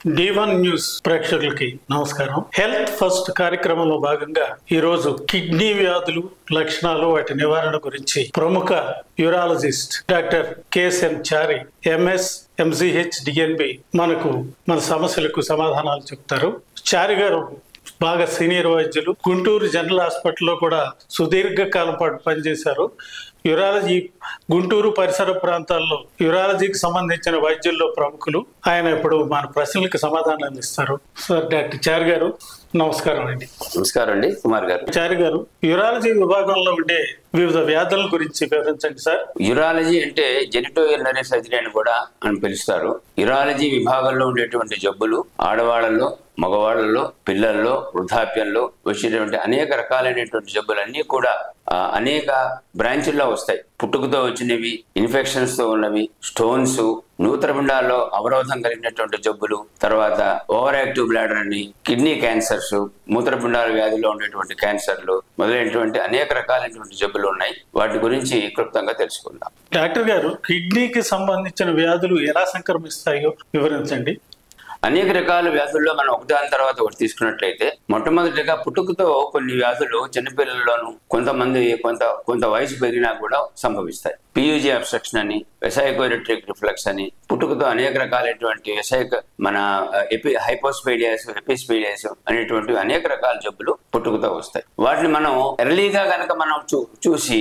D1 news ప్రేక్షకులకి నమస్కారం. Health first కార్యక్రమంలో భాగంగా ఈరోజు కిడ్నీ వ్యాధులు, లక్షణాలు, వాటి నివారణ గురించి ప్రముఖ యూరాలజిస్ట్ డాక్టర్ KSN చారి MS MCH DNB మన సమస్యలకు సమాధానాలు చెప్తారు. చారి గారు బాగా సీనియర్ వైద్యులు, గుంటూరు జనరల్ హాస్పిటల్లో కూడా సుదీర్ఘకాలం పాటు పనిచేశారు. యూరాలజీ గుంటూరు పరిసర ప్రాంతాల్లో యూరాలజీకి సంబంధించిన వైద్యుల్లో ప్రముఖులు. ఆయన ఇప్పుడు మన ప్రశ్నలకు సమాధానాలు ఇస్తారు. సార్, డాక్టర్ చారి గారు నమస్కారం అండి. నమస్కారం అండి, కుమార్ గారు. చారి గారు, యూరాలజీ విభాగంలో ఉండే వివిధ వ్యాధుల గురించి వివరించండి సార్. యూరాలజీ అంటే జెనిటోయూరినరీ సర్జరీ అని కూడా అని పిలుస్తారు. యూరాలజీ విభాగంలో ఉండేటువంటి జబ్బులు ఆడవాళ్లలో, మగవాళ్లలో, పిల్లల్లో, వృద్ధాప్యంలో వచ్చేటువంటి అనేక రకాలైనటువంటి జబ్బులన్నీ కూడా అనేక బ్రాంచుల్లో వస్తాయి. పుట్టుకతో వచ్చినవి, ఇన్ఫెక్షన్స్ తో ఉన్నవి, స్టోన్స్, మూత్రపిండాల్లో అవరోధం కలిగినటువంటి జబ్బులు, తర్వాత ఓవర్ యాక్టివ్ బ్లాడర్ అని, కిడ్నీ క్యాన్సర్స్, మూత్రపిండాల వ్యాధిలో ఉండేటువంటి క్యాన్సర్లు మొదలైనటువంటి అనేక రకాలైనటువంటి జబ్బులు ఉన్నాయి. వాటి గురించి క్లుప్తంగా తెలుసుకుందాం. డాక్టర్ గారు, కిడ్నీకి సంబంధించిన వ్యాధులు ఎలా సంక్రమిస్తాయో వివరించండి. అనేక రకాల వ్యాధుల్లో మనం ఒకదాని తర్వాత ఒకటి తీసుకున్నట్లయితే, మొట్టమొదటిగా పుట్టుకతో కొన్ని వ్యాధులు చిన్నపిల్లల్లోనూ, కొంతమంది కొంత వయసు పెరిగినా కూడా సంభవిస్తాయి. PUG అబ్స్ట్రక్షన్ అని, వెసైకోరిట్రిక్ రిఫ్లక్స్ అని, పుట్టుకతో అనేక రకాలైనటువంటి మన హైపోస్పైడియాస్, ఎపిస్పైడియాస్ అనేటువంటి అనేక రకాల జబ్బులు పుట్టుకతో వస్తాయి. వాటిని మనం ఎర్లీగా కనుక మనం చూసి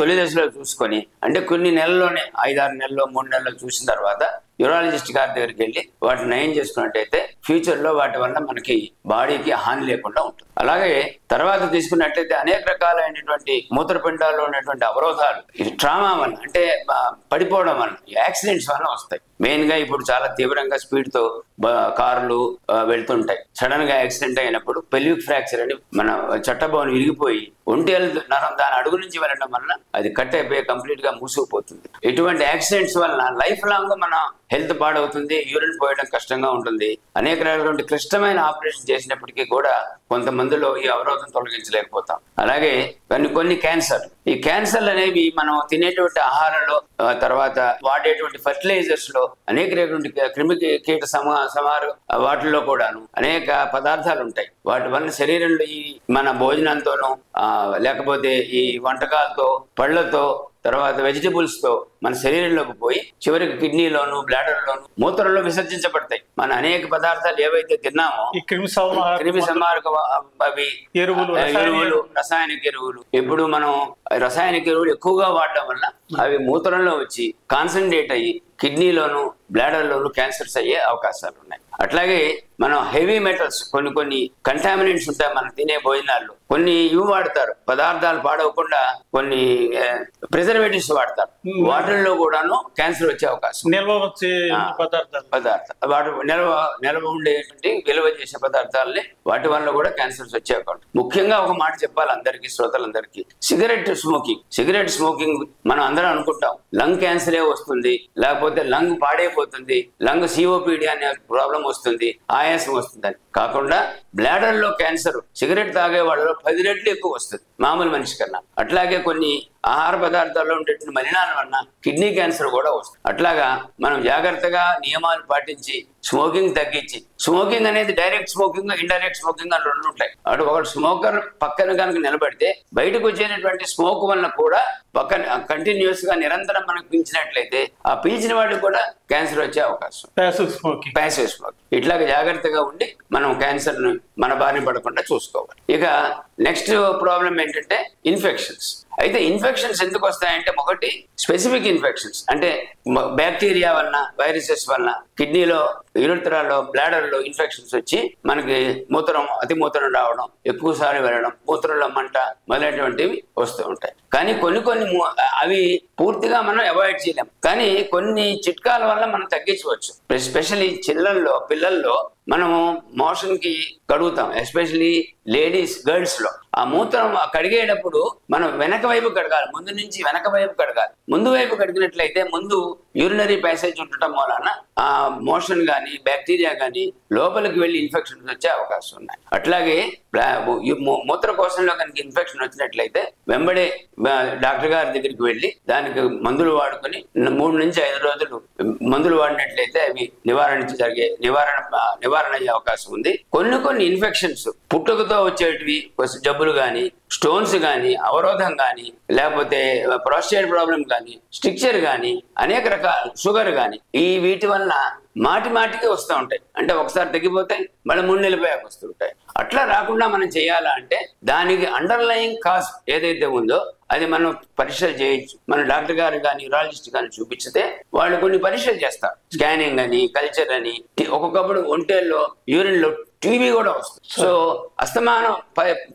తొలి దశలో చూసుకొని, అంటే కొన్ని నెలల్లోనే 5-6 నెలల్లో 3 నెలల్లో చూసిన తర్వాత యూరాలజిస్ట్ గారి దగ్గరికి వెళ్ళి వాటిని నయం చేసుకున్నట్టయితే ఫ్యూచర్ లో వాటి వల్ల మనకి బాడీకి హాని లేకుండా ఉంటుంది. అలాగే తర్వాత తీసుకున్నట్లయితే అనేక రకాలైనటువంటి మూత్రపిండాల్లో ఉన్నటువంటి అవరోధాలు ట్రామా వల్ల, అంటే పడిపోవడం వల్ల, యాక్సిడెంట్స్ వల్ల వస్తాయి. మెయిన్ గా ఇప్పుడు చాలా తీవ్రంగా స్పీడ్ తో కార్లు వెళ్తుంటాయి. సడన్ గా యాక్సిడెంట్ అయినప్పుడు పెల్విక్ ఫ్రాక్చర్ అని, మన చట్టబోన్ విరిగిపోయి ఒంటి నరం దాని అడుగు నుంచి వెళ్ళడం వల్ల అది కట్ అయిపోయి కంప్లీట్ గా మూసుకుపోతుంది. ఇటువంటి యాక్సిడెంట్స్ వల్ల లైఫ్ లాంగ్ మన హెల్త్ పాడవుతుంది, యూరిన్ పోయడం కష్టంగా ఉంటుంది. అనేక రకాలైన క్లిష్టమైన ఆపరేషన్ చేసినప్పటికీ కూడా కొంతమందిలో ఈ అవరోధం తొలగించలేకపోతాం. అలాగే కొన్ని క్యాన్సర్, ఈ క్యాన్సర్లు అనేవి మనం తినేటువంటి ఆహారంలో, తర్వాత వాడేటువంటి ఫర్టిలైజర్స్ లో అనేక క్రిమి కీట సమారు వాటిల్లో కూడాను అనేక పదార్థాలు ఉంటాయి. వాటి వల్ల శరీరంలో ఈ మన భోజనంతోనూ, లేకపోతే ఈ వంటకాలతో, పళ్ళతో, తర్వాత వెజిటబుల్స్ తో మన శరీరంలోకి పోయి చివరికి కిడ్నీలోను, బ్లాడర్లోను, మూత్రంలో విసర్జించబడతాయి. మన అనేక పదార్థాలు ఏవైతే తిన్నామో, క్రిమి సంహారక అవి ఎరువులు, రసాయనిక ఎరువులు, ఇప్పుడు మనం రసాయనిక ఎరువులు ఎక్కువగా వాడడం వల్ల అవి మూత్రంలో వచ్చి కాన్సన్ట్రేట్ అయ్యి కిడ్నీలోను, బ్లాడర్లోను క్యాన్సర్స్ అయ్యే అవకాశాలు ఉన్నాయి. అట్లాగే మనం హెవీ మెటల్స్, కొన్ని కంటామినెంట్స్ ఉంటాయి మన తినే భోజనాల్లో. కొన్ని ఇవి వాడతారు, పదార్థాలు పాడవకుండా కొన్ని ప్రిజర్వేటివ్స్ వాడతారు. వాటిల్లో కూడాను క్యాన్సర్ వచ్చే అవకాశం, నిల్వ వచ్చే పదార్థాలు వాటి నిల్వ ఉండేటువంటి విలువ చేసే పదార్థాలని, వాటి వల్ల కూడా క్యాన్సర్స్ వచ్చే అవకాశం. ముఖ్యంగా ఒక మాట చెప్పాలి అందరికీ, శ్రోతలందరికీ, సిగరెట్ స్మోకింగ్ మనం అందరం అనుకుంటాం లంగ్ క్యాన్సరే వస్తుంది, లేకపోతే లంగ్ పాడైపోతుంది, లంగ్ COPD అనే ప్రాబ్లం వస్తుంది, ఆయాసం వస్తుందని కాకుండా బ్లాడర్ లో క్యాన్సర్ సిగరెట్ తాగే వాళ్ళలో 10 రెట్లు ఎక్కువ వస్తుంది మామూలు మనిషి కన్నా. అట్లాగే కొన్ని ఆహార పదార్థాల్లో ఉండేటువంటి మలినాల వలన కిడ్నీ క్యాన్సర్ కూడా వస్తుంది. అట్లాగా మనం జాగ్రత్తగా నియమాలు పాటించి స్మోకింగ్ తగ్గించి, స్మోకింగ్ అనేది డైరెక్ట్ స్మోకింగ్, ఇండైరెక్ట్ స్మోకింగ్ అని 2 ఉంటాయి. అటు ఒకటి స్మోకర్ పక్కన కనుక నిలబడితే బయటకు వచ్చేటువంటి స్మోక్ వలన కూడా పక్కన కంటిన్యూస్ గా నిరంతరం మనకు పీల్చినట్లయితే ఆ పీల్చిన వాటికి కూడా క్యాన్సర్ వచ్చే అవకాశం. Passive smoking. ఇట్లాగా జాగ్రత్తగా ఉండి మనం క్యాన్సర్ ను మన బారిన పడకుండా చూసుకోవాలి. ఇక నెక్స్ట్ ప్రాబ్లం ఏంటంటే ఇన్ఫెక్షన్స్. అయితే ఇన్ఫెక్షన్స్ ఎందుకు వస్తాయంటే, ఒకటి స్పెసిఫిక్ ఇన్ఫెక్షన్స్, అంటే బ్యాక్టీరియా వలన, వైరసెస్ వలన కిడ్నీలో, యూరిథ్రాలో, బ్లాడర్లో ఇన్ఫెక్షన్స్ వచ్చి మనకి అతిమూత్రం రావడం, ఎక్కువసార్లు వెళ్ళడం, మూత్రంలో మంట మొదలైనటువంటివి వస్తూ ఉంటాయి. కానీ కొన్ని అవి పూర్తిగా మనం అవాయిడ్ చేయలేం. కానీ కొన్ని చిట్కాల వల్ల మనం తగ్గించవచ్చు. ఎస్పెషల్లీ పిల్లల్లో మనము మోషన్ కి కడుగుతాం, ఎస్పెషల్లీ లేడీస్, గర్ల్స్ లో. ఆ మూత్రం కడిగేటప్పుడు మనం వెనక వైపు కడగాలి, ముందు నుంచి వెనక వైపు కడగాలి. ముందు వైపు కడిగినట్లయితే ముందు యూరినరీ ప్యాసేజ్ ఉండటం వలన ఆ మోషన్ కానీ బ్యాక్టీరియా కానీ లోపలికి వెళ్ళి ఇన్ఫెక్షన్స్ వచ్చే అవకాశం ఉన్నాయి. అట్లాగే మూత్రకోశంలో కనుక ఇన్ఫెక్షన్ వచ్చినట్లయితే వెంబడే డాక్టర్ గారి దగ్గరికి వెళ్ళి దానికి మందులు వాడుకొని 3 నుంచి 5 రోజులు మందులు వాడినట్లయితే అవి నివారణ అయ్యే అవకాశం ఉంది. కొన్ని ఇన్ఫెక్షన్స్ పుట్టుకతో వచ్చేటివి జబ్బులు కానీ, స్టోన్స్ కానీ, అవరోధం కానీ, లేకపోతే ప్రోస్టేట్ ప్రాబ్లం కానీ, స్ట్రిక్చర్ కానీ, అనేక రకాల షుగర్ కానీ వీటి వలన మాటికి వస్తూ ఉంటాయి. అంటే ఒకసారి తగ్గిపోతాయి, మళ్ళీ 3 నెలలపైకి వస్తుంటాయి. అట్లా రాకుండా మనం చేయాలా అంటే దానికి అండర్లయింగ్ కాజ్ ఏదైతే ఉందో అది మనం పరీక్షలు చేయొచ్చు. మన డాక్టర్ గారు కానీ యూరాలజిస్ట్ కానీ చూపించితే వాళ్ళు కొన్ని పరీక్షలు చేస్తారు. స్కానింగ్ అని, కల్చర్ అని, ఒక్కొక్కప్పుడు ఒంటేల్లో యూరిన్లో టీబీ కూడా వస్తుంది. సో అస్తమానం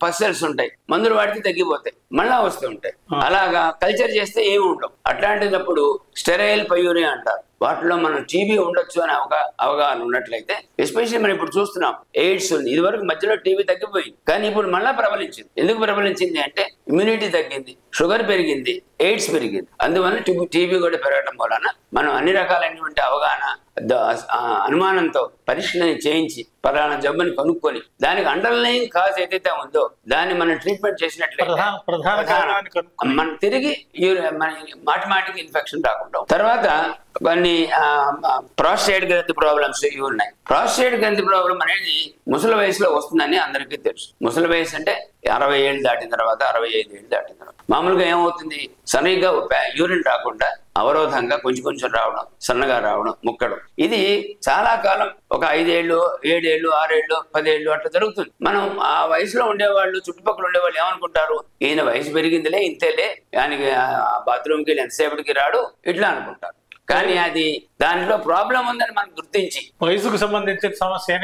పస్సెల్స్ ఉంటాయి, మందులు వాడితే తగ్గిపోతాయి, మళ్ళా వస్తూ ఉంటాయి. అలాగా కల్చర్ చేస్తే ఏమి ఉండవు. అట్లాంటినప్పుడు స్టెరైల్ పయూరియా అంటారు. వాటిలో మనం టీబీ ఉండొచ్చు అనే అవగాహన ఉన్నట్లయితే, ఎస్పెషల్లీ మనం ఇప్పుడు చూస్తున్నాం ఎయిడ్స్ ఉంది. ఇదివరకు మధ్యలో టీబీ తగ్గిపోయింది, కానీ ఇప్పుడు మళ్ళా ప్రబలించింది. ఎందుకు ప్రబలించింది అంటే ఇమ్యూనిటీ తగ్గింది, షుగర్ పెరిగింది, ఎయిడ్స్ పెరిగింది. అందువల్ల టీబీ కూడా పెరగడం వలన మనం అన్ని రకాలైనటువంటి అవగాహన అనుమానంతో పరీక్షలని చేయించి పలానా జబ్బుని కనుక్కొని దానికి అండర్లయింగ్ కాజ్ ఏదైతే ఉందో దాన్ని మనం ట్రీట్మెంట్ చేసినట్లయితే మనం తిరిగి మాటికి ఇన్ఫెక్షన్ రాకుండా. తర్వాత కొన్ని ప్రాస్టేట్ గ్రంథి ప్రాబ్లమ్స్ ఇవి ఉన్నాయి. ప్రాస్టేట్ గ్రంథి ప్రాబ్లం అనేది ముసలి వయసులో వస్తుందని అందరికీ తెలుసు. ముసలి వయసు అంటే 60 ఏళ్ళు దాటిన తర్వాత, 65 ఏళ్ళు దాటిన తర్వాత మామూలుగా ఏమవుతుంది, సరిగ్గా యూరిన్ రాకుండా అవరోధంగా కొంచెం రావడం, సన్నగా రావడం, ముక్కడం. ఇది చాలా కాలం, ఒక 5 ఏళ్ళు, 7 ఏళ్ళు, 6 ఏళ్ళు, 10 ఏళ్ళు అట్లా జరుగుతుంది. మనం ఆ వయసులో ఉండేవాళ్ళు, చుట్టుపక్కల ఉండేవాళ్ళు ఏమనుకుంటారు, ఈయన వయసు పెరిగిందిలే, ఇంతేలే, ఆయనకి బాత్రూమ్కి వెళ్ళి ఎంతసేపటికి రాడు, ఇట్లా అనుకుంటారు. కానీ అది దాంట్లో ప్రాబ్లం ఉందని మనం గుర్తించి వయసుకు సంబంధించిన సమస్య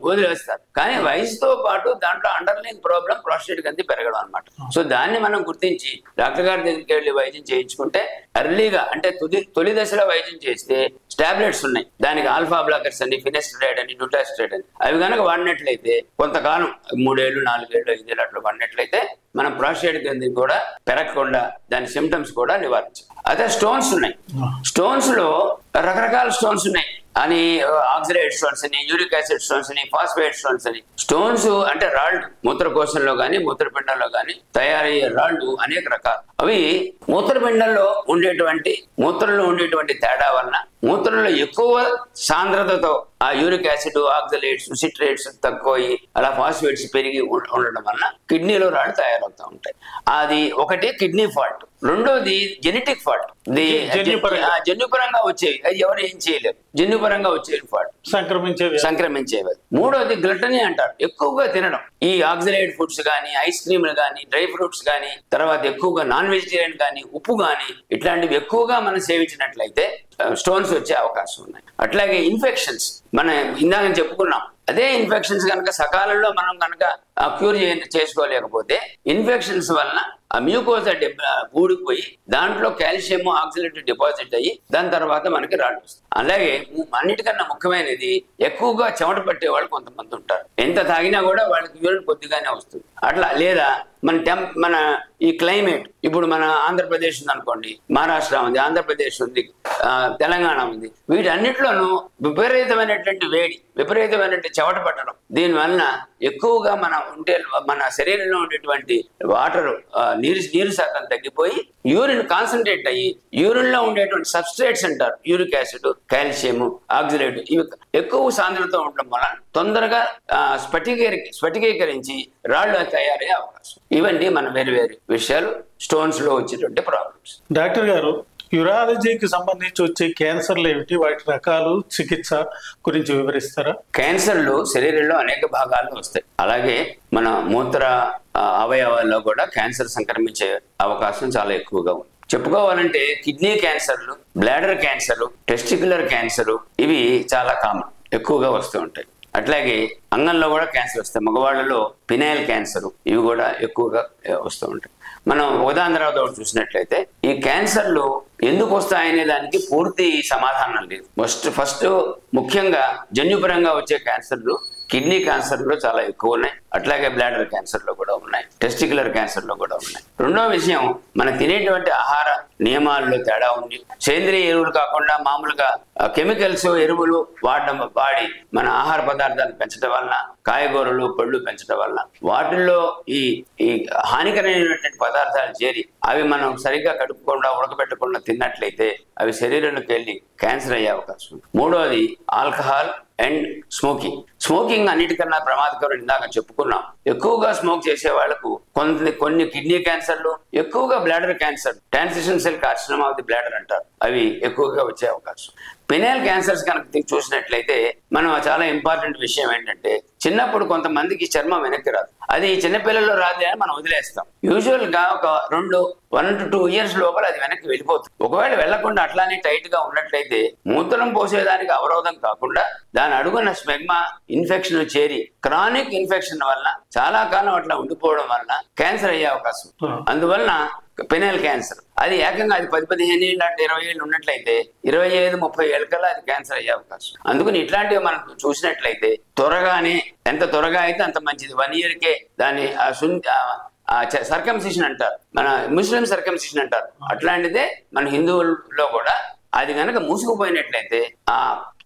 వదిలేస్తారు. కానీ వయసుతో పాటు దాంట్లో అండర్లైన్ ప్రాబ్లం ప్రాస్టేట్ గ్రంథి పెరగడం అనమాట. సో దాన్ని మనం గుర్తించి డాక్టర్ గారి దగ్గరికి వెళ్ళి వైద్యం చేయించుకుంటే ఎర్లీగా, అంటే తొలి దశలో వైద్యం చేస్తే టాబ్లెట్స్ ఉన్నాయి, దానికి ఆల్ఫా బ్లాకర్స్ అని, ఫినెస్టరైడ్ అని, డ్యూటాస్టరైడ్ అని, అవి కనుక వాడినట్లయితే కొంతకాలం 3 ఏళ్ళు, 4 ఏళ్ళు, 5 ఏళ్ళు అట్లా వాడినట్లయితే మనం ప్రాస్టేట్ గ్రంథి కూడా పెరగకుండా దాని సిమ్టమ్స్ కూడా నివారించాలి. అదే స్టోన్స్ ఉన్నాయి. స్టోన్స్ లో రకరకాల స్టోన్స్ ఉన్నాయి అని, ఆక్సిలేట్ స్టోన్స్ అని, యూరిక్ యాసిడ్ స్టోన్స్ అని, ఫాస్ఫేట్ స్టోన్స్ అని. స్టోన్స్ అంటే రాళ్ళు, మూత్రకోశంలో కానీ మూత్రపిండంలో కానీ తయారయ్యే రాళ్ళు అనేక రకాలు. అవి మూత్రంలో ఉండేటువంటి తేడా వలన మూత్రంలో ఎక్కువ సాంద్రతతో ఆ యూరిక్ యాసిడ్, ఆక్సిలేట్స్, సిట్రేట్స్ తక్కువయి అలా ఫాస్ఫేట్స్ పెరిగి ఉండడం వలన కిడ్నీలో రాళ్ళు తయారవుతూ ఉంటాయి. అది ఒకటి కిడ్నీ ఫాల్ట్. రెండోది జెనెటిక్ ఫాల్ట్, జన్యుపరంగా వచ్చేవి, అది ఎవరు ఏం చేయలేరు, జన్యుపరంగా వచ్చేవి ఫాల్ట్, సంక్రమించేవి. మూడోది గ్లటనీ అంటారు, ఎక్కువగా తినడం. ఈ ఆక్సిలేట్ ఫుడ్స్ కానీ, ఐస్ క్రీమ్లు కానీ, డ్రై ఫ్రూట్స్ కానీ, తర్వాత ఎక్కువగా నాన్ వెజిటేరియన్ కానీ, ఉప్పు కానీ, ఇట్లాంటివి ఎక్కువగా మనం సేవించినట్లయితే స్టోన్స్ వచ్చే అవకాశం ఉన్నాయి. అట్లాగే ఇన్ఫెక్షన్స్, మనం ఇందాక చెప్పుకున్నాం, అదే ఇన్ఫెక్షన్స్ కనుక సకాలంలో మనం కనుక క్యూర్ చేసుకోలేకపోతే ఇన్ఫెక్షన్స్ వలన ఆ మ్యూకోజా ఊడిపోయి దాంట్లో కాల్షియం, ఆక్సిలేట్ డిపాజిట్ అయ్యి దాని తర్వాత మనకి రాళ్ళు వస్తుంది. అలాగే అన్నిటికన్నా ముఖ్యమైనది, ఎక్కువగా చెమట పట్టే వాళ్ళు కొంతమంది ఉంటారు. ఎంత తాగినా కూడా వాళ్ళకి యూరిన్ కొద్దిగానే వస్తుంది. అట్లా లేదా మన ఈ క్లైమేట్, ఇప్పుడు మన ఆంధ్రప్రదేశ్ ఉంది అనుకోండి, మహారాష్ట్ర ఉంది, ఆంధ్రప్రదేశ్ ఉంది, తెలంగాణ ఉంది, వీటన్నిటిలోనూ విపరీతమైనటువంటి వేడి, విపరీతమైనటువంటి చెమట పట్టడం, దీనివలన ఎక్కువగా మన శరీరంలో ఉండేటువంటి వాటర్ నీరు శాతం తగ్గిపోయి యూరిన్ కాన్సన్ట్రేట్ అయ్యి యూరిన్ లో ఉండేటువంటి సబ్స్ట్రేట్స్ అంటారు, యూరిక్ యాసిడ్, కాల్షియం, ఆక్సిలేట్, ఇవి ఎక్కువ సాంద్రత ఉండడం వల్ల తొందరగా స్ఫటికీకరించి రాళ్ళు తయారయ్యే అవకాశం. ఇవన్నీ మన వేరు విషయాలు స్టోన్స్ లో వచ్చేటువంటి ప్రాబ్లమ్స్. డాక్టర్ గారు, యూరాలజీకి సంబంధించి వచ్చే క్యాన్సర్లు ఏమిటి, వాటి రకాలు, చికిత్స గురించి వివరిస్తారా? క్యాన్సర్లు శరీరంలో అనేక భాగాల్లో వస్తాయి. అలాగే మన మూత్ర అవయవాల్లో కూడా క్యాన్సర్ సంక్రమించే అవకాశం చాలా ఎక్కువగా ఉంది. చెప్పుకోవాలంటే కిడ్నీ క్యాన్సర్లు, బ్లాడర్ క్యాన్సర్లు, టెస్టిక్యులర్ క్యాన్సర్, ఇవి చాలా కామన్, ఎక్కువగా వస్తూ ఉంటాయి. అట్లాగే అంగంలో కూడా క్యాన్సర్ వస్తాయి. మగవాళ్ళలో పినైల్ క్యాన్సర్, ఇవి కూడా ఎక్కువగా వస్తూ ఉంటాయి. మనం ఉదాహరణ తర్వాత చూసినట్లయితే ఈ క్యాన్సర్లు ఎందుకు వస్తాయనే దానికి పూర్తి సమాధానం లేదు. ఫస్ట్ ముఖ్యంగా జన్యుపరంగా వచ్చే క్యాన్సర్లు కిడ్నీ క్యాన్సర్ లో చాలా ఎక్కువ ఉన్నాయి, అట్లాగే బ్లాడర్ క్యాన్సర్ లో కూడా ఉన్నాయి, టెస్టిక్యులర్ క్యాన్సర్ లో కూడా ఉన్నాయి. రెండో విషయం, మనం తినేటువంటి ఆహార నియమాల్లో తేడా ఉంది. సేంద్రియ ఎరువులు కాకుండా మామూలుగా కెమికల్స్ ఎరువులు వాడి మన ఆహార పదార్థాలు పెంచడం వలన, కాయగూరలు పళ్ళు పెంచడం వలన వాటిల్లో ఈ హానికరమైనటువంటి పదార్థాలు చేరి అవి మనం సరిగ్గా కడుపుకుండా ఉడకబెట్టకుండా తిన్నట్లయితే అవి శరీరంలోకి వెళ్ళి క్యాన్సర్ అయ్యే అవకాశం ఉంది. మూడోది ఆల్కహాల్ అండ్ స్మోకింగ్ అన్నిటికన్నా ప్రమాదకరం. ఇందాక చెప్పుకున్నాం, ఎక్కువగా స్మోక్ చేసే వాళ్లకు కొన్ని కిడ్నీ క్యాన్సర్లు, ఎక్కువగా bladder cancer, transition cell carcinoma of the bladder అంటారు, అవి ఎక్కువగా వచ్చే అవకాశం. పినైల్ క్యాన్సర్స్ కనుక చూసినట్లయితే మనం చాలా ఇంపార్టెంట్ విషయం ఏంటంటే, చిన్నప్పుడు కొంతమందికి చర్మం వెనక్కి రాదు. అది చిన్నపిల్లల్లో రాదు అని మనం వదిలేస్తాం. యూజువల్ గా ఒక 1 to 2 years లోపల అది వెనక్కి వెళ్ళిపోతుంది. ఒకవేళ వెళ్లకుండా అట్లానే టైట్ గా ఉన్నట్లయితే మూత్రం పోసేదానికి అవరోధం కాకుండా దాని అడుగున స్మెగ్మా ఇన్ఫెక్షన్ చేరి క్రానిక్ ఇన్ఫెక్షన్ వలన చాలా కాలం అట్లా ఉండిపోవడం వలన క్యాన్సర్ అయ్యే అవకాశం. అందువలన పెనైల్ క్యాన్సర్ అది ఏకంగా అది 10-15 ఏళ్ళు అంటే 20 ఏళ్ళు ఉన్నట్లయితే 25-30 ఏళ్ళ కల్లా అది క్యాన్సర్ అయ్యే అవకాశం. అందుకని ఇట్లాంటివి మనం చూసినట్లయితే త్వరగానే, ఎంత త్వరగా అయితే అంత మంచిది. 1 yearకే దాన్ని సర్కంసిషన్ అంటారు, మన ముస్లిం సర్కంసిషన్ అంటారు. అట్లాంటిదే మన హిందువుల్లో కూడా అది కనుక మూసుకుపోయినట్లయితే ఆ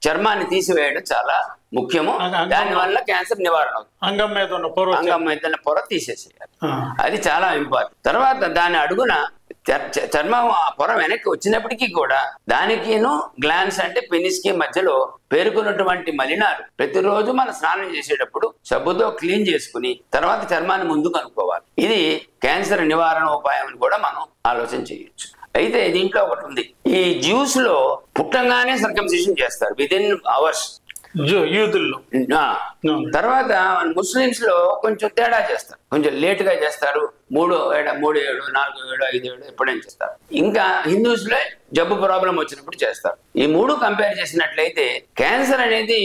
చర్మాన్ని తీసివేయడం చాలా ముఖ్యము. దాని వల్ల క్యాన్సర్ నివారణ అవుతుంది. అంగం మీద ఉన్న పొర తీసేసేయాలి, అది చాలా ఇంపార్టెంట్. తర్వాత దాని అడుగున చర్మం పొర వెనక్కి వచ్చినప్పటికీ కూడా దానికిను గ్లాన్స్ అంటే పెనిస్ కి మధ్యలో పేరుకున్నటువంటి మలినాలు ప్రతిరోజు మనం స్నానం చేసేటప్పుడు సబ్బుతో క్లీన్ చేసుకుని తర్వాత చర్మాన్ని ముందు కనుక్కోవాలి. ఇది క్యాన్సర్ నివారణ ఉపాయం అని కూడా మనం ఆలోచన చేయొచ్చు. అయితే దీంట్లో ఒకటి ఉంది, ఈ జ్యూస్ లో పుట్టంగానే సర్కంసిషన్ చేస్తారు విదిన్ అవర్స్ యూదుల్లో. తర్వాత ముస్లిమ్స్ లో కొంచెం తేడా చేస్తారు, కొంచెం లేట్ గా చేస్తారు. 3 7 4 7 5 7 ఎప్పుడైనా చేస్తారు. ఇంకా హిందూస్ లో జబ్బు ప్రాబ్లం వచ్చినప్పుడు చేస్తారు. ఈ 3 కంపేర్ చేసినట్లయితే క్యాన్సర్ అనేది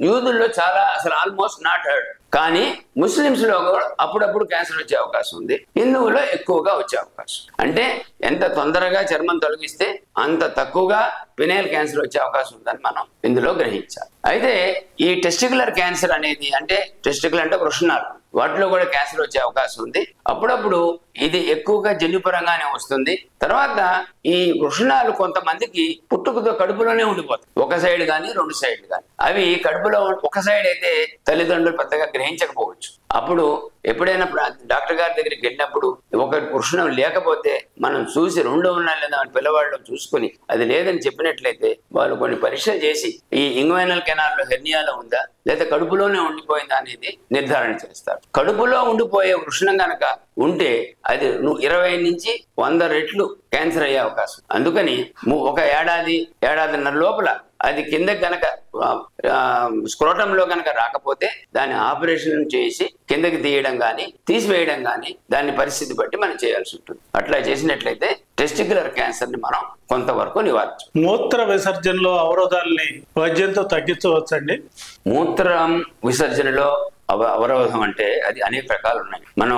యూదుల్లో చాలా అసలు ఆల్మోస్ట్ నాట్ హర్డ్, కానీ ముస్లిమ్స్ లో కూడా అప్పుడప్పుడు క్యాన్సర్ వచ్చే అవకాశం ఉంది, హిందువుల్లో ఎక్కువగా వచ్చే అవకాశం. అంటే ఎంత తొందరగా చర్మం తొలగిస్తే అంత తక్కువగా పినైల్ క్యాన్సర్ వచ్చే అవకాశం ఉందని మనం ఇందులో గ్రహించాలి. అయితే ఈ టెస్టిక్యులర్ క్యాన్సర్ అనేది, అంటే టెస్టిక్యులర్ అంటే వృషణాలు, వాటిలో కూడా క్యాన్సర్ వచ్చే అవకాశం ఉంది. అప్పుడప్పుడు ఇది ఎక్కువగా జన్యుపరంగానే వస్తుంది. తర్వాత ఈ వృషణాలు కొంతమందికి పుట్టుకతో కడుపులోనే ఉండిపోతాయి, ఒక సైడ్ కానీ 2 సైడ్లు కానీ. అవి కడుపులో ఒక సైడ్ అయితే తల్లిదండ్రులు పెద్దగా గ్రహించకపోవచ్చు. అప్పుడు ఎప్పుడైనా డాక్టర్ గారి దగ్గరికి వెళ్ళినప్పుడు ఒక వృషణం లేకపోతే మనం చూసి 2 ఉన్నా లేదా పిల్లవాళ్ళు చూసుకుని అది లేదని చెప్పినట్లయితే వాళ్ళు కొన్ని పరీక్షలు చేసి ఈ ఇంగ్వైనల్ కెనాల్లో హెర్నియాలో ఉందా లేదా కడుపులోనే ఉండిపోయిందా అనేది నిర్ధారణ చేస్తారు. కడుపులో ఉండిపోయే వృషణం కనుక ఉంటే అది 20 నుంచి 100 రెట్లు క్యాన్సర్ అయ్యే అవకాశం. అందుకని ఒక ఏడాదిన్నర లోపల అది కిందకి గనక స్క్రోటంలో గనక రాకపోతే దాన్ని ఆపరేషన్ చేసి కిందకి తీయడం కానీ తీసివేయడం కానీ దాని పరిస్థితి బట్టి మనం చేయాల్సి ఉంటుంది. అట్లా చేసినట్లయితే టెస్టిక్యులర్ క్యాన్సర్ ని మనం కొంతవరకు నివారించు. మూత్ర విసర్జనలో అవరోధాలని వైద్యంతో తగ్గించవచ్చండి? మూత్రం విసర్జనలో అవరోధం అంటే అది అనేక రకాలు ఉన్నాయి. మనం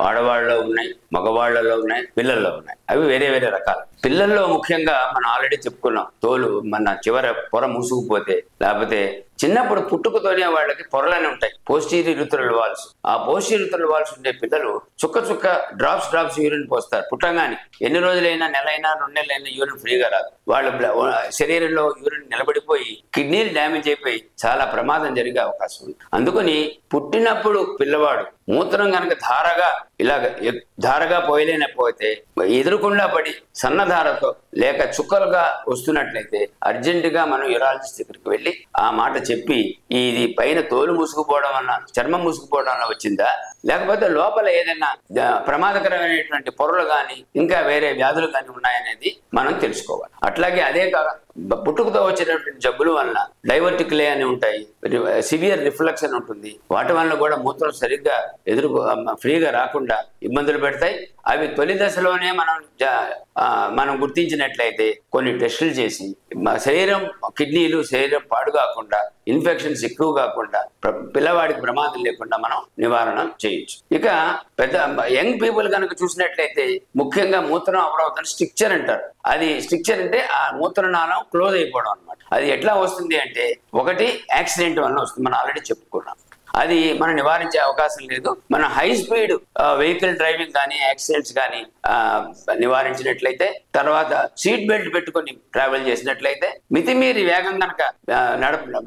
ఆడవాళ్ళలో ఉన్నాయి, మగవాళ్లలో ఉన్నాయి, పిల్లల్లో ఉన్నాయి. అవి వేరే వేరే రకాలు. పిల్లల్లో ముఖ్యంగా మనం ఆల్రెడీ చెప్పుకున్నాం, తోలు మన చివర పొర మూసుకుపోతే, లేకపోతే చిన్నప్పుడు పుట్టుకతోనే వాళ్ళకి పొరలనే ఉంటాయి, పోస్టీరియర్ యూరిథ్రల్ వాల్వ్స్. ఆ పోస్టీరియర్ యూరిథ్రల్ వాల్వ్స్ ఉండే పిల్లలు చుక్క డ్రాప్స్ యూరిన్ పోస్తారు పుట్టంగానే. ఎన్ని రోజులైనా, నెలైనా 2 నెలలైనా యూరిన్ ఫ్రీగా రాదు. వాళ్ళ శరీరంలో యూరిన్ నిలబడిపోయి కిడ్నీలు డ్యామేజ్ అయిపోయి చాలా ప్రమాదం జరిగే అవకాశం ఉంది. అందుకని పుట్టినప్పుడు పిల్లవాడు మూత్రం కనుక ధారగా పోయలేకపోతే ఎదురుకుండా పడి సన్నధారతో లేక చుక్కలుగా వస్తున్నట్లయితే అర్జెంటుగా మనం యూరాలజిస్ట్ దగ్గరికి వెళ్ళి ఆ మాట చెప్పి, ఇది పైన తోలు మూసుకుపోవడం వల్ల, చర్మం మూసుకుపోవడం వల్ల వచ్చిందా, లేకపోతే లోపల ఏదైనా ప్రమాదకరమైనటువంటి పొరలు కానీ ఇంకా వేరే వ్యాధులు కానీ ఉన్నాయనేది మనం తెలుసుకోవాలి. అట్లాగే అదే కాక పుట్టుకతో వచ్చినటువంటి జబ్బుల వల్ల డైవర్టిక్లే అని ఉంటాయి, సివియర్ రిఫ్లక్స్ అని ఉంటుంది. వాటి వల్ల కూడా మూత్రం సరిగ్గా ఫ్రీగా రాకుండా ఇబ్బందులు పెడతాయి. అవి తొలి దశలోనే మనం గుర్తించినట్లయితే కొన్ని టెస్టులు చేసి కిడ్నీలు శరీరం పాడు కాకుండా, ఇన్ఫెక్షన్స్ ఎక్కువ కాకుండా, పిల్లవాడికి ప్రమాదం లేకుండా మనం నివారణ చేయొచ్చు. ఇక పెద్ద యంగ్ పీపుల్ కనుక చూసినట్లయితే ముఖ్యంగా మూత్రం అవరోధం స్ట్రిక్చర్ అంటారు. అది స్ట్రిక్చర్ అంటే ఆ మూత్రనాళం క్లోజ్ అయిపోవడం అనమాట. అది ఎట్లా వస్తుంది అంటే, ఒకటి యాక్సిడెంట్ వల్ల వస్తుంది, మనం ఆల్రెడీ చెప్పుకున్నాం. అది మనం నివారించే అవకాశం లేదు. మన హై స్పీడ్ వెహికల్ డ్రైవింగ్ కానీ యాక్సిడెంట్స్ కానీ నివారించినట్లయితే, తర్వాత సీట్ బెల్ట్ పెట్టుకొని ట్రావెల్ చేసినట్లయితే, మితిమీరి వేగం కనుక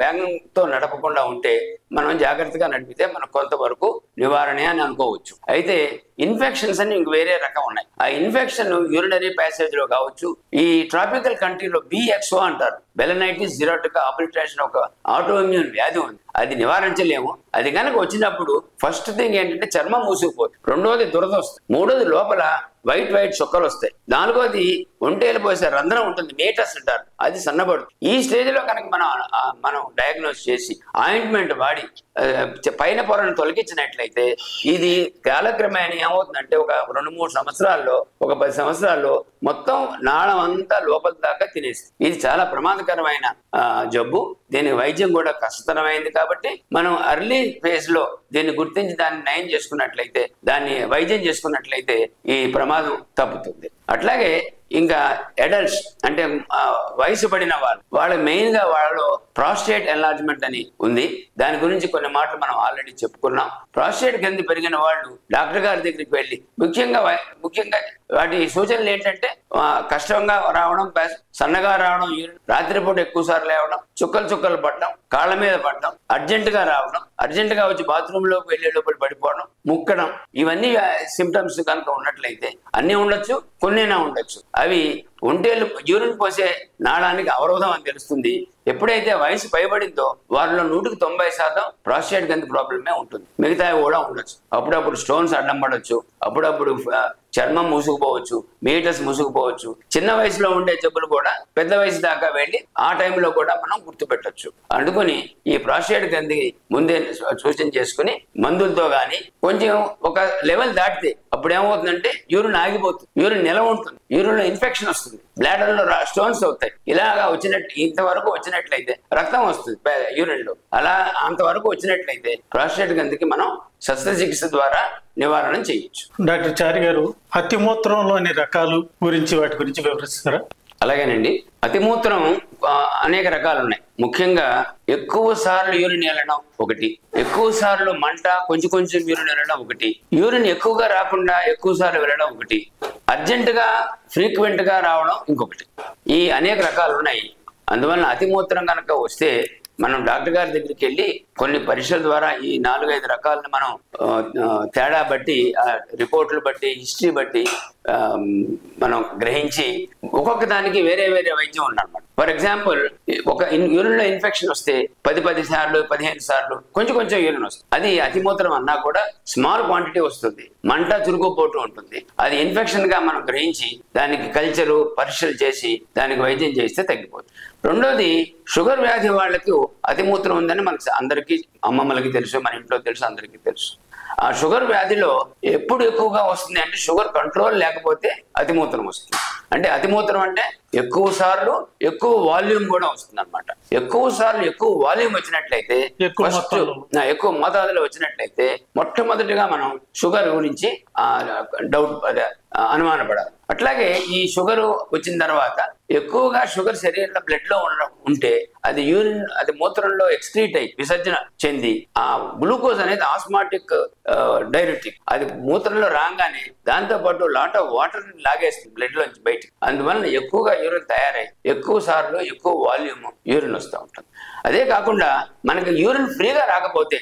వేగంతో నడపకుండా ఉంటే, మనం జాగ్రత్తగా నడిపితే మనకు కొంతవరకు నివారణే అని అనుకోవచ్చు. అయితే ఇన్ఫెక్షన్స్ అని ఇంక వేరే రకం ఉన్నాయి. ఆ ఇన్ఫెక్షన్ యూరినరీ ప్యాసేజ్ లో కావచ్చు. ఈ ట్రాపికల్ కంట్రీలో BXO అంటారు, బెలనైటిస్ జిరోటికా ఆబ్లిటరేషన్, ఒక ఆటో ఇమ్యూన్ వ్యాధి ఉంది. అది నివారించలేము. అది కనుక వచ్చినప్పుడు ఫస్ట్ థింగ్ ఏంటంటే చర్మం మూసుకుపోతుంది, రెండోది దురద వస్తుంది, మూడోది లోపల వైట్ చుక్కలు వస్తాయి, నాలుగోది ఒంటేలు పోసే రంధ్రం ఉంటుంది, మేటస్ అంటారు, అది సన్నబడుతుంది. ఈ స్టేజ్ లో కనుక మనం డయాగ్నోస్ చేసి ఆయింట్మెంట్ వాడి పైన పొరను తొలగించినట్లయితే, ఇది కాలక్రమేణా ఏమవుతుందంటే ఒక 2-3 సంవత్సరాల్లో, ఒక 10 సంవత్సరాల్లో మొత్తం నాళం అంతా లోపల దాకా తినేస్తుంది. ఇది చాలా ప్రమాదకరమైన జబ్బు. దీని వైద్యం కూడా కష్టతరమైంది. కాబట్టి మనం అర్లీ ఫేజ్ లో దీన్ని గుర్తించి దాన్ని నయం చేసుకున్నట్లయితే, దాన్ని వైద్యం చేసుకున్నట్లయితే ఈ ప్రమాదం తప్పుతుంది. అట్లాగే ఇంకా అడల్ట్స్ అంటే వయసు పడిన వాళ్ళ మెయిన్ గా వాళ్ళలో ప్రాస్టేట్ ఎన్లార్జ్మెంట్ అని ఉంది. దాని గురించి కొన్ని మాటలు మనం ఆల్రెడీ చెప్పుకున్నాం. ప్రాస్టేట్ గ్రంథి పెరిగిన వాళ్ళు డాక్టర్ గారి దగ్గరికి వెళ్ళి ముఖ్యంగా వాటి సూచనలు ఏంటంటే కష్టంగా రావడం, సన్నగా రావడం, రాత్రిపూట ఎక్కువ సార్లు లేవడం, చుక్కలు పడడం, కాళ్ళ మీద పడడం, అర్జెంట్ గా రావడం, అర్జెంట్ గా వచ్చి బాత్రూమ్ లోకి వెళ్లే లోపల పడిపోవడం, ముక్కడం, ఇవన్నీ సిమ్టమ్స్ కనుక ఉన్నట్లయితే, అన్నీ ఉండొచ్చు, కొన్నేనా ఉండొచ్చు. అవి ఒంటేలు యూరిన్ పోసే నాళానికి అవరోధం అని తెలుస్తుంది. ఎప్పుడైతే వయసు పైబడిందో వారిలో 100% ప్రాస్టేట్ గ్రంథి ప్రాబ్లమే ఉంటుంది. మిగతావి కూడా ఉండొచ్చు. అప్పుడప్పుడు స్టోన్స్ అడ్డం పడవచ్చు, అప్పుడప్పుడు చర్మం మూసుకుపోవచ్చు, మీటర్స్ మూసుకుపోవచ్చు. చిన్న వయసులో ఉండే జబ్బులు కూడా పెద్ద వయసు దాకా వెళ్ళి ఆ టైంలో కూడా మనం గుర్తుపెట్టచ్చు. అందుకని ఈ ప్రాస్టేట్ గ్రంథి ముందే సూచన చేసుకుని మందులతో కానీ కొంచెం ఒక లెవెల్ దాటితే అప్పుడు ఏమవుతుందంటే యూరిన్ ఆగిపోతుంది, యూరిన్ నిలవ ఉంటుంది, యూరిన్ లో ఇన్ఫెక్షన్ వస్తుంది, బ్లాడర్ లో స్టోన్స్ అవుతాయి. ఇలాగా ఇంతవరకు వచ్చినట్లయితే రక్తం వస్తుంది యూరిన్ లో. అలా అంతవరకు వచ్చినట్లయితే ప్రాస్టేట్ గ్రంథికి మనం శస్త్రచికిత్స ద్వారా నివారణ చేయొచ్చు. డాక్టర్ చారి గారు, అతిమూత్రంలోని రకాలు గురించి వాటి గురించి వివరిస్తారా? అలాగేనండి. అతిమూత్రం అనేక రకాలు ఉన్నాయి. ముఖ్యంగా ఎక్కువ సార్లు యూరిన్ వెళ్ళడం ఒకటి, ఎక్కువ సార్లు మంట, కొంచెం యూరిన్ వెళ్ళడం ఒకటి, యూరిన్ ఎక్కువగా రాకుండా ఎక్కువ సార్లు వెళ్ళడం ఒకటి, అర్జెంటుగా ఫ్రీక్వెంట్ గా రావడం ఇంకొకటి. ఈ అనేక రకాలు ఉన్నాయి. అందువలన అతిమూత్రం కనుక వస్తే మనం డాక్టర్ గారి దగ్గరికి వెళ్ళి కొన్ని పరీక్షల ద్వారా ఈ 4-5 రకాలను మనం తేడా బట్టి, రిపోర్టులు బట్టి, హిస్టరీ బట్టి మనం గ్రహించి ఒక్కొక్క దానికి వేరే వైద్యం ఉందన్నమాట. ఫర్ ఎగ్జాంపుల్, ఒక యూరిన్ లో ఇన్ఫెక్షన్ వస్తే 10 సార్లు 15 సార్లు కొంచెం యూరిన్ వస్తుంది. అది అతిమూత్రం అన్నా కూడా స్మాల్ క్వాంటిటీ వస్తుంది, మంట చురుకుపోటు ఉంటుంది. అది ఇన్ఫెక్షన్ గా మనం గ్రహించి దానికి కల్చరు పరీక్షలు చేసి దానికి వైద్యం చేస్తే తగ్గిపోతుంది. రెండోది, షుగర్ వ్యాధి వాళ్ళకి అతిమూత్రం ఉందని మనకి అందరికీ, అమ్మమ్మలకి తెలుసు, మన ఇంట్లో తెలుసు, అందరికీ తెలుసు. ఆ షుగర్ వ్యాధిలో ఎప్పుడు ఎక్కువగా వస్తుంది అంటే షుగర్ కంట్రోల్ లేకపోతే అతిమూత్రం వస్తుంది. అంటే అతిమూత్రం అంటే ఎక్కువ సార్లు ఎక్కువ వాల్యూమ్ కూడా వస్తుంది అనమాట. ఎక్కువ సార్లు ఎక్కువ వాల్యూమ్ వచ్చినట్లయితే, ఎక్కువ మోతాదులో వచ్చినట్లయితే మొట్టమొదటిగా మనం షుగర్ గురించి అనుమానపడాలి. అట్లాగే ఈ షుగర్ వచ్చిన తర్వాత ఎక్కువగా షుగర్ శరీరంలో బ్లడ్ లో ఉంటే అది మూత్రంలో ఎక్స్క్రీట్ అయ్యి విసర్జన చెంది ఆ గ్లూకోజ్ అనేది ఆస్మాటిక్ డైరెటిక్, అది మూత్రంలో రాగానే దాంతో పాటు లాట్ ఆఫ్ వాటర్ లాగేస్తుంది బ్లడ్ లోంచి బయటికి. అందువలన ఎక్కువగా యూరిన్ తయారై ఎక్కువ సార్లు ఎక్కువ వాల్యూమ్ యూరిన్ వస్తూ ఉంటుంది. అదే కాకుండా మనకి యూరిన్ ఫ్రీగా రాకపోతే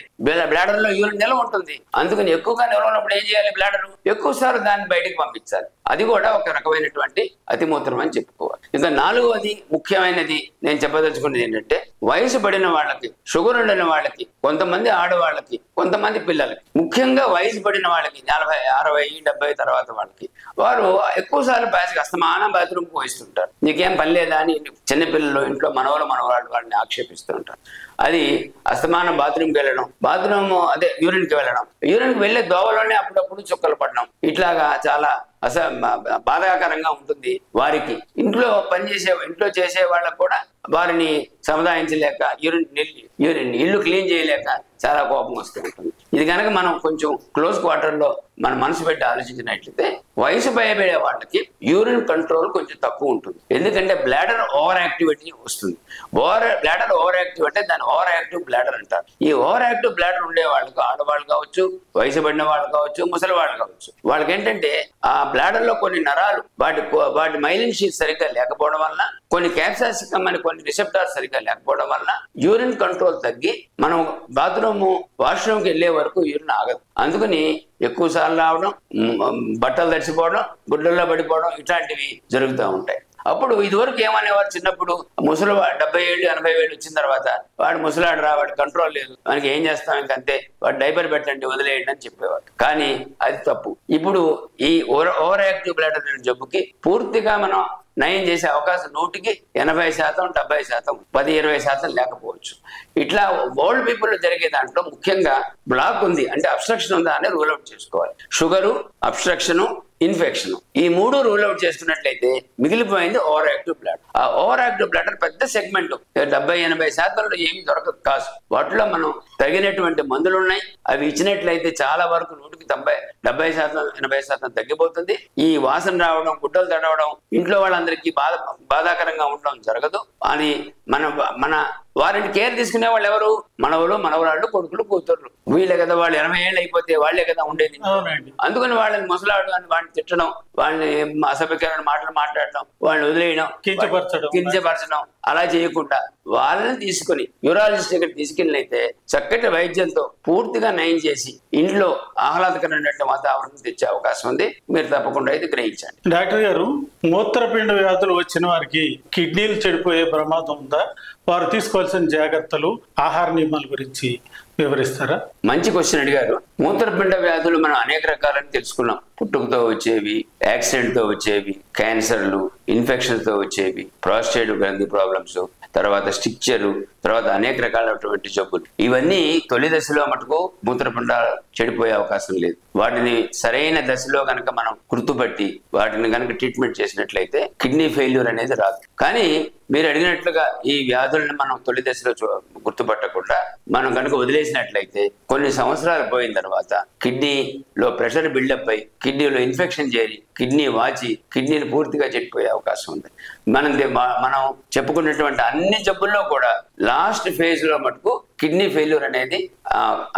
బ్లాడర్ లో యూరిన్ నిల్వ ఉంటుంది. అందుకని ఎక్కువగా నిల్వ ఉన్నప్పుడు ఏం చేయాలి? బ్లాడర్ ఎక్కువ సార్లు దాన్ని బయటికి పంపించాలి. అది కూడా ఒక రకమైనటువంటి అతిమూత్రం అని చెప్పుకోవాలి. ఇంకా 4వది ముఖ్యమైనది నేను చెప్పదలుచుకున్నది ఏంటంటే, వయసు పడిన వాళ్ళకి, షుగర్ ఉండిన వాళ్ళకి, కొంతమంది ఆడవాళ్ళకి, కొంతమంది పిల్లలకి, ముఖ్యంగా వయసు పడిన వాళ్ళకి 40, 60, 70 తర్వాత వాళ్ళకి, వారు ఎక్కువ సార్లు అస్తమానం బాత్రూమ్ పోయిస్తుంటారు. నీకేం పని లేదా అని చిన్నపిల్లలు ఇంట్లో మనవాళ్ళు వాళ్ళని ఆక్షేపిస్తూ ఉంటారు. అది అస్తమానం బాత్రూమ్కి వెళ్ళడం, యూరిన్కి వెళ్ళడం, యూరిన్కి వెళ్ళే దోవలోనే అప్పుడప్పుడు చుక్కలు పడడం, ఇట్లాగా చాలా బాధాకరంగా ఉంటుంది వారికి. ఇంట్లో చేసే వాళ్ళకు కూడా వారిని సముదాయించలేక, ఇల్లు క్లీన్ చేయలేక చాలా కోపం వస్తూ ఉంటుంది. ఇది కనుక మనం కొంచెం క్లోజ్ క్వార్టర్లో మన మనసు పెట్టి ఆలోచించినట్లయితే వయసు భయపడే వాళ్ళకి యూరిన్ కంట్రోల్ కొంచెం తక్కువ ఉంటుంది. ఎందుకంటే బ్లాడర్ ఓవర్ యాక్టివిటీ వస్తుంది. బ్లాడర్ ఓవర్ యాక్టివ్ అంటే దాన్ని ఓవర్ యాక్టివ్ బ్లాడర్ అంటారు. ఈ ఓవర్ యాక్టివ్ బ్లాడర్ ఉండే వాళ్ళకు ఆడవాళ్ళు కావచ్చు, వయసు పడిన వాళ్ళు కావచ్చు, ముసలి వాళ్ళు కావచ్చు, వాళ్ళకి ఏంటంటే ఆ బ్లాడర్ లో కొన్ని నరాలు వాటి మైలిన్ షీట్ సరిగ్గా లేకపోవడం వలన, కొన్ని క్యాప్సాసికమ్ అని కొన్ని రిసెప్టార్స్ సరిగ్గా లేకపోవడం వలన యూరిన్ కంట్రోల్ తగ్గి మనం వాష్రూమ్కి వెళ్ళే వరకు యూరిన్ ఆగదు. అందుకని ఎక్కువ సార్లు రావడం, బట్టలు తడిసిపోవడం, గుడ్డల్లో పడిపోవడం ఇట్లాంటివి జరుగుతూ ఉంటాయి. అప్పుడు ఇదివరకు ఏమనేవారు, చిన్నప్పుడు ముసలి 70 ఏళ్ళు 80 ఏళ్ళు వచ్చిన తర్వాత వాడు ముసలాడు రా, వాడు కంట్రోల్ లేదు, మనకి ఏం చేస్తాం ఇంకంతే, వాడు డైపర్ పెట్టండి వదిలేయండి అని చెప్పేవాడు. కానీ అది తప్పు. ఇప్పుడు ఈ ఓవర్ యాక్టివ్ బ్లాడర్ అనే జబ్బుకి పూర్తిగా మనం నయం చేసే అవకాశం 100కి 80%, 70%, 10-20% లేకపోవచ్చు. ఇట్లా ఓల్డ్ పీపుల్ జరిగే దాంట్లో ముఖ్యంగా బ్లాక్ ఉంది అంటే అబ్స్ట్రక్షన్ ఉందా అని రూల్ అవుట్ చేసుకోవాలి. షుగరు, అబ్స్ట్రక్షన్, ఇన్ఫెక్షన్ ఈ 3 రూల్ అవుట్ చేసుకున్నట్లయితే మిగిలిపోయింది ఓవర్ యాక్టివ్ బ్లాడర్. ఆ ఓవర్ యాక్టివ్ బ్లాడర్ పెద్ద సెగ్మెంట్ 70-80%లో ఏమి దొరకదు కాదు. వాటిలో మనం తగినటువంటి మందులు ఉన్నాయి, అవి ఇచ్చినట్లయితే చాలా వరకు 100కి 70-80% తగ్గిపోతుంది. ఈ వాసన రావడం, గుడ్డలు తడవడం, ఇంట్లో వాళ్ళందరికీ బాధాకరంగా ఉండడం జరగదు. అది మన వారిని కేర్ తీసుకునే వాళ్ళు ఎవరు? మనవలు, మనవరాళ్ళు, కొడుకులు, కూతుర్లు. వీళ్ళే కదా, వాళ్ళు 80 ఏళ్ళు అయిపోతే వాళ్లే కదా ఉండేది. అందుకని వాళ్ళని ముసలాడు అని వాడిని తిట్టడం, వాళ్ళని అసభ్యకరమైన మాటలు మాట్లాడడం, వాళ్ళని వదిలేయడం, కించపరచడం అలా చేయకుండా వాళ్ళని తీసుకుని యూరాలజిస్ట్ దగ్గర తీసుకెళ్ళినైతే చక్కటి వైద్యంతో పూర్తిగా నయం చేసి ఇంట్లో ఆహ్లాదకరమైన వాతావరణం తెచ్చే అవకాశం ఉంది. మీరు తప్పకుండా అయితే గ్రహించండి. డాక్టర్ గారు, మూత్రపిండ వ్యాధులు వచ్చిన వారికి కిడ్నీలు చెడిపోయే ప్రమాదం ఉందా? వారు తీసుకోవాల్సిన జాగ్రత్తలు, ఆహార నియమాల గురించి వివరిస్తారా? మంచి క్వశ్చన్ అడిగారు. మూత్రపిండ వ్యాధులు మనం అనేక రకాలని తెలుసుకున్నాం. పుట్టుకతో వచ్చేవి, యాక్సిడెంట్ తో వచ్చేవి, క్యాన్సర్లు, ఇన్ఫెక్షన్ తో వచ్చేవి, ప్రాస్టేట్ గ్రంథి ప్రాబ్లమ్స్, తర్వాత స్టిక్చరు, తర్వాత అనేక రకాలైనటువంటి జబ్బులు. ఇవన్నీ తొలి దశలో మటుకు మూత్రపిండ చెడిపోయే అవకాశం లేదు. వాటిని సరైన దశలో కనుక మనం గుర్తుపట్టి వాటిని కనుక ట్రీట్మెంట్ చేసినట్లయితే కిడ్నీ ఫెయిల్యూర్ అనేది రాదు. కానీ మీరు అడిగినట్లుగా ఈ వ్యాధులను మనం తొలి దశలో గుర్తుపట్టకుండా మనం కనుక వదిలేసినట్లయితే కొన్ని సంవత్సరాలు పోయిన తర్వాత కిడ్నీలో ప్రెషర్ బిల్డప్ అయి కిడ్నీలో ఇన్ఫెక్షన్ చేరి కిడ్నీ వాచి కిడ్నీని పూర్తిగా చెడిపోయే అవకాశం ఉంది. మనం చెప్పుకున్నటువంటి అన్ని జబ్బుల్లో కూడా లాస్ట్ ఫేజ్ లో మటుకు కిడ్నీ ఫెయిల్యూర్ అనేది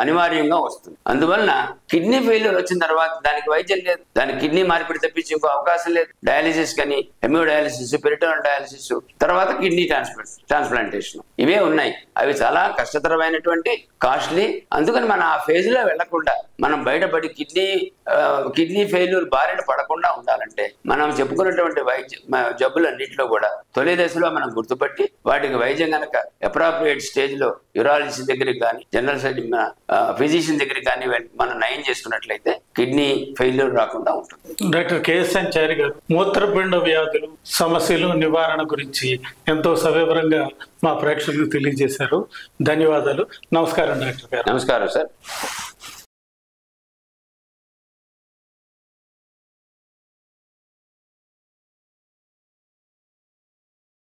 అనివార్యంగా వస్తుంది. అందువలన కిడ్నీ ఫెయిల్యూర్ వచ్చిన తర్వాత దానికి వైద్యం లేదు, దానికి కిడ్నీ మార్పిడి తప్పించి ఇంకో అవకాశం లేదు. డయాలిసిస్ కానీ, హెమియోడయాలిసిస్, పెరిటోనల్ డయాలిసిస్, తర్వాత కిడ్నీ ట్రాన్స్ప్లాంటేషన్ ఇవే ఉన్నాయి. అవి చాలా కష్టతరమైనటువంటి, కాస్ట్లీ. అందుకని మనం ఆ ఫేజ్ లో వెళ్లకుండా మనం బయటపడి కిడ్నీ ఫెయిల్యూర్ బారిన పడకుండా ఉండాలంటే మనం చెప్పుకున్నటువంటి జబ్బులన్నింటిలో కూడా తొలి దశలో మనం గుర్తుపట్టి వాటికి వైద్యం కనుక అప్రాప్రియేట్ స్టేజ్ లో యూరాలజిస్ట్ దగ్గరికి కానీ, జనరల్ ఫిజిషియన్ దగ్గరికి కానీ మనం నయం చేసుకున్నట్లయితే కిడ్నీ ఫెయిల్యూర్ రాకుండా ఉంటుంది. డాక్టర్ కెఎస్ చారి గారు, మూత్రపిండ వ్యాధులు సమస్యలు నివారణ గురించి ఎంతో సవివరంగా మా ప్రేక్షకులకు తెలియజేశారు. ధన్యవాదాలు. నమస్కారం డాక్టర్ గారు. నమస్కారం సార్.